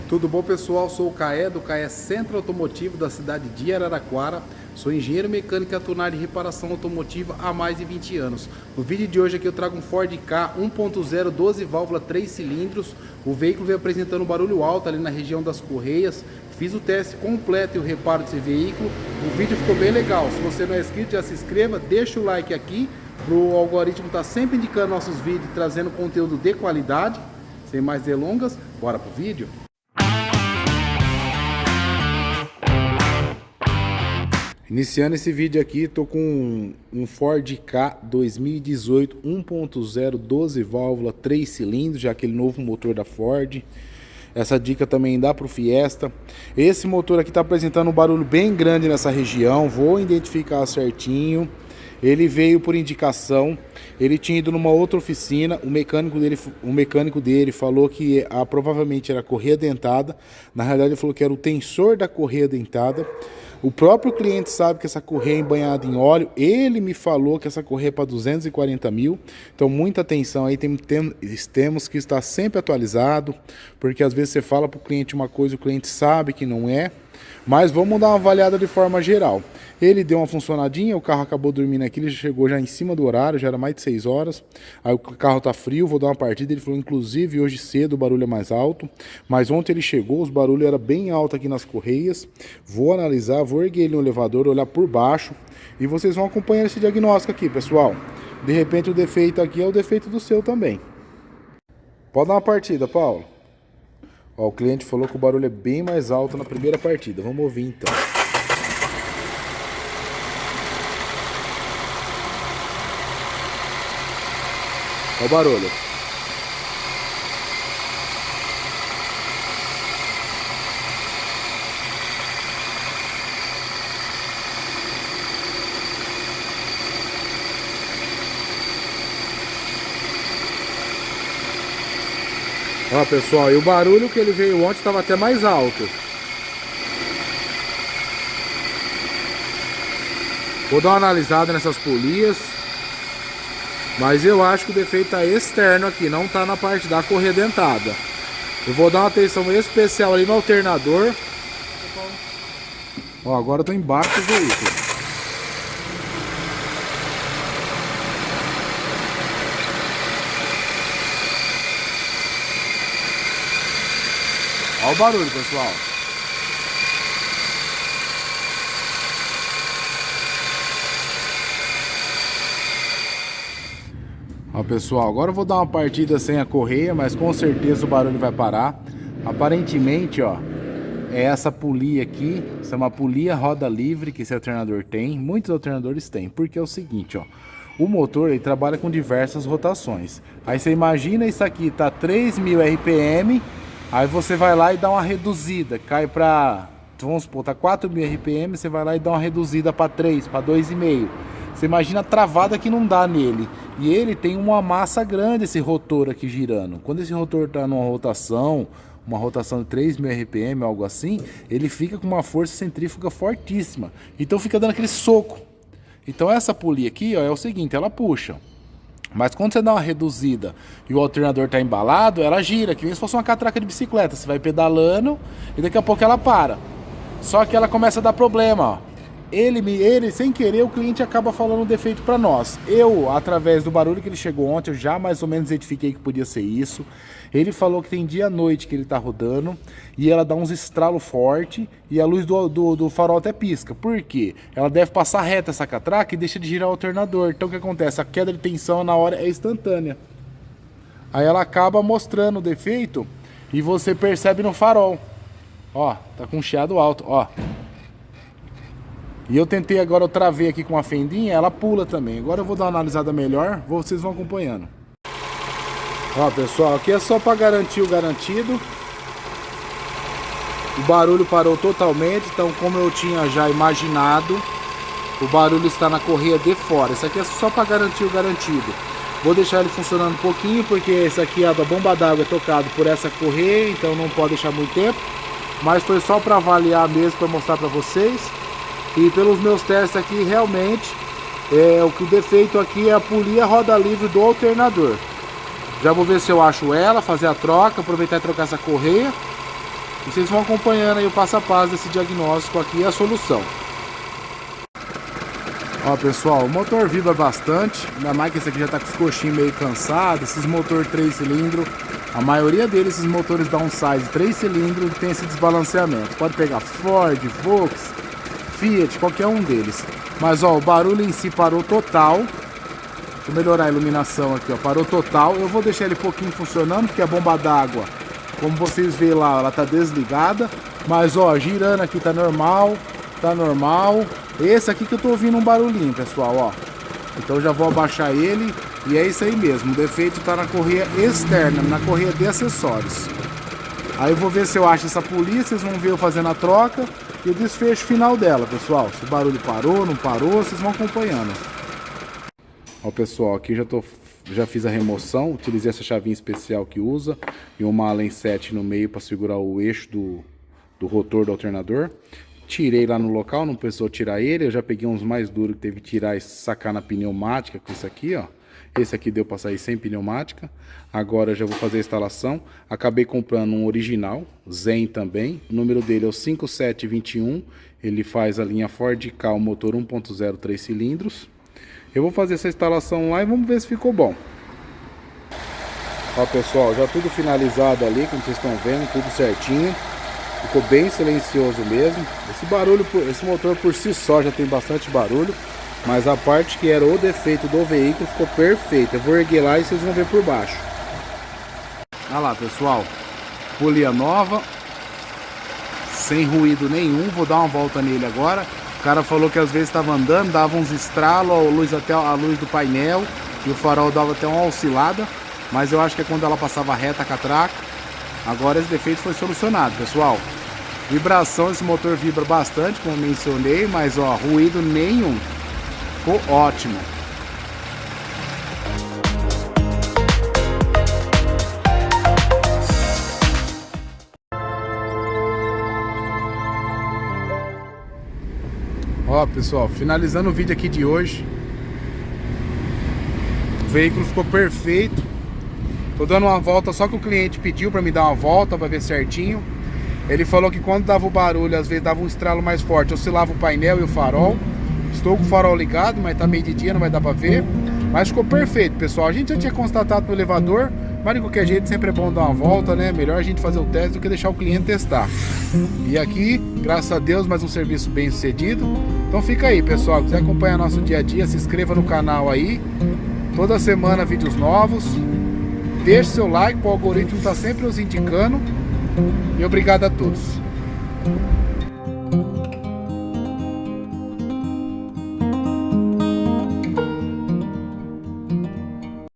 Tudo bom, pessoal? Sou o Caé, do Caé Centro Automotivo da cidade de Araraquara. Sou engenheiro mecânico atuar em reparação automotiva há mais de 20 anos. No vídeo de hoje aqui eu trago um Ford Ka 1.0 12 válvula 3 cilindros. O veículo veio apresentando um barulho alto ali na região das correias. Fiz o teste completo e o reparo desse veículo. O vídeo ficou bem legal. Se você não é inscrito, já se inscreva, deixa o like aqui. O algoritmo está sempre indicando nossos vídeos, trazendo conteúdo de qualidade. Sem mais delongas, bora pro vídeo? Iniciando esse vídeo aqui, estou com um Ford Ka 2018 1.0 12 válvula 3 cilindros, já aquele novo motor da Ford. Essa dica também dá para o Fiesta. Esse motor aqui está apresentando um barulho bem grande nessa região, vou identificar certinho. Ele veio por indicação, ele tinha ido numa outra oficina, o mecânico dele falou que provavelmente era a correia dentada. Na realidade ele falou que era o tensor da correia dentada. O próprio cliente sabe que essa correia é embanhada em óleo. Ele me falou que essa correia é para 240 mil. Então muita atenção aí, temos que estar sempre atualizado, porque às vezes você fala para o cliente uma coisa, o cliente sabe que não é. Mas vamos dar uma avaliada de forma geral. Ele deu uma funcionadinha, o carro acabou dormindo aqui, ele chegou já em cima do horário, já era mais de 6 horas. Aí o carro tá frio, vou dar uma partida. Ele falou, inclusive, hoje cedo o barulho é mais alto. Mas ontem ele chegou, os barulhos eram bem altos aqui nas correias. Vou analisar, vou erguer ele no elevador, olhar por baixo. E vocês vão acompanhar esse diagnóstico aqui, pessoal. De repente o defeito aqui é o defeito do seu também. Pode dar uma partida, Paulo. Ó, o cliente falou que o barulho é bem mais alto na primeira partida. Vamos ouvir então. Olha o barulho. Ó, pessoal, e o barulho que ele veio ontem estava até mais alto. Vou dar uma analisada nessas polias. Mas eu acho que o defeito está externo aqui, não está na parte da correia dentada. Eu vou dar uma atenção especial ali no alternador. Ó, agora eu tô embaixo do veículo. Olha o barulho, pessoal. Ó, pessoal, agora eu vou dar uma partida sem a correia, mas com certeza o barulho vai parar. Aparentemente, ó, é essa polia aqui, essa é uma polia roda livre que esse alternador tem. Muitos alternadores têm, porque é o seguinte, ó. O motor ele trabalha com diversas rotações. Aí você imagina isso aqui, tá 3.000 RPM. Aí você vai lá e dá uma reduzida, cai para, vamos supor, tá 4.000 RPM, você vai lá e dá uma reduzida para 3, para 2,5. Você imagina a travada que não dá nele. E ele tem uma massa grande, esse rotor aqui girando. Quando esse rotor está numa rotação, uma rotação de 3.000 RPM, algo assim, ele fica com uma força centrífuga fortíssima. Então fica dando aquele soco. Então essa polia aqui, ó, é o seguinte, ela puxa. Mas quando você dá uma reduzida e o alternador está embalado, ela gira, que nem se fosse uma catraca de bicicleta. Você vai pedalando e daqui a pouco ela para. Só que ela começa a dar problema, ó. Ele sem querer, o cliente acaba falando um defeito para nós. Eu, através do barulho que ele chegou ontem, eu já mais ou menos identifiquei que podia ser isso. Ele falou que tem dia e noite que ele tá rodando e ela dá uns estralos fortes e a luz do farol até pisca. Por quê? Ela deve passar reta essa catraca e deixa de girar o alternador. Então o que acontece? A queda de tensão na hora é instantânea. Aí ela acaba mostrando o defeito e você percebe no farol. Ó, tá com um chiado alto, ó. E eu tentei agora, eu travei aqui com uma fendinha, ela pula também. Agora eu vou dar uma analisada melhor, vocês vão acompanhando. Ó, pessoal, aqui é só para garantir o garantido. O barulho parou totalmente, então como eu tinha já imaginado, o barulho está na correia de fora. Isso aqui é só para garantir o garantido. Vou deixar ele funcionando um pouquinho, porque esse aqui, a da bomba d'água, é tocado por essa correia, então não pode deixar muito tempo. Mas foi só para avaliar mesmo, para mostrar para vocês. E pelos meus testes aqui, realmente, o que o defeito aqui é a polia roda livre do alternador. Já vou ver se eu acho ela, fazer a troca, aproveitar e trocar essa correia. E vocês vão acompanhando aí o passo a passo desse diagnóstico aqui e a solução. Ó, pessoal, o motor vibra bastante, ainda mais que esse aqui já tá com os coxinhos meio cansados. Esses motor 3 cilindros, a maioria deles, esses motores downsize 3 cilindros, tem esse desbalanceamento. Pode pegar Ford, Volks, Fiat, qualquer um deles. Mas ó, o barulho em si parou total. Vou melhorar a iluminação aqui, ó, parou total. Eu vou deixar ele um pouquinho funcionando, porque a bomba d'água, como vocês veem lá, ela tá desligada. Mas ó, girando aqui tá normal, tá normal. Esse aqui que eu tô ouvindo um barulhinho, pessoal, ó. Então eu já vou abaixar ele. E é isso aí mesmo, o defeito tá na correia externa, na correia de acessórios. Aí eu vou ver se eu acho essa polia, vocês vão ver eu fazendo a troca e o desfecho final dela, pessoal. Se o barulho parou, não parou, vocês vão acompanhando. Ó, pessoal, aqui já fiz a remoção, utilizei essa chavinha especial que usa e uma Allen 7 no meio para segurar o eixo do rotor do alternador. Tirei lá no local, não precisou tirar ele, eu já peguei uns mais duros que teve que tirar e sacar na pneumática com isso aqui, ó. Esse aqui deu para sair sem pneumática. Agora eu já vou fazer a instalação. Acabei comprando um original, Zen também. O número dele é o 5721. Ele faz a linha Ford Ka, motor 1.0 3 cilindros. Eu vou fazer essa instalação lá e vamos ver se ficou bom. Ó, pessoal, já tudo finalizado ali, como vocês estão vendo, tudo certinho. Ficou bem silencioso mesmo. Esse motor por si só já tem bastante barulho. Mas a parte que era o defeito do veículo ficou perfeita. Eu vou erguer lá e vocês vão ver por baixo. Olha lá, pessoal. Polia nova. Sem ruído nenhum. Vou dar uma volta nele agora. O cara falou que às vezes estava andando, dava uns estralos, a luz do painel. E o farol dava até uma oscilada. Mas eu acho que é quando ela passava reta a catraca. Agora esse defeito foi solucionado, pessoal. Vibração, esse motor vibra bastante, como mencionei. Mas ó, ruído nenhum. Ficou ótimo. Ó, pessoal, finalizando o vídeo aqui de hoje. O veículo ficou perfeito. Tô dando uma volta, só que o cliente pediu para me dar uma volta para ver certinho. Ele falou que quando dava o barulho, às vezes dava um estralo mais forte, oscilava o painel e o farol. Estou com o farol ligado, mas tá meio de dia, não vai dar pra ver. Mas ficou perfeito, pessoal. A gente já tinha constatado no elevador, mas de qualquer jeito sempre é bom dar uma volta, né? Melhor a gente fazer o teste do que deixar o cliente testar. E aqui, graças a Deus, mais um serviço bem sucedido. Então fica aí, pessoal. Se quiser acompanhar nosso dia a dia, se inscreva no canal aí. Toda semana vídeos novos. Deixe seu like, para o algoritmo estar sempre nos indicando. E obrigado a todos.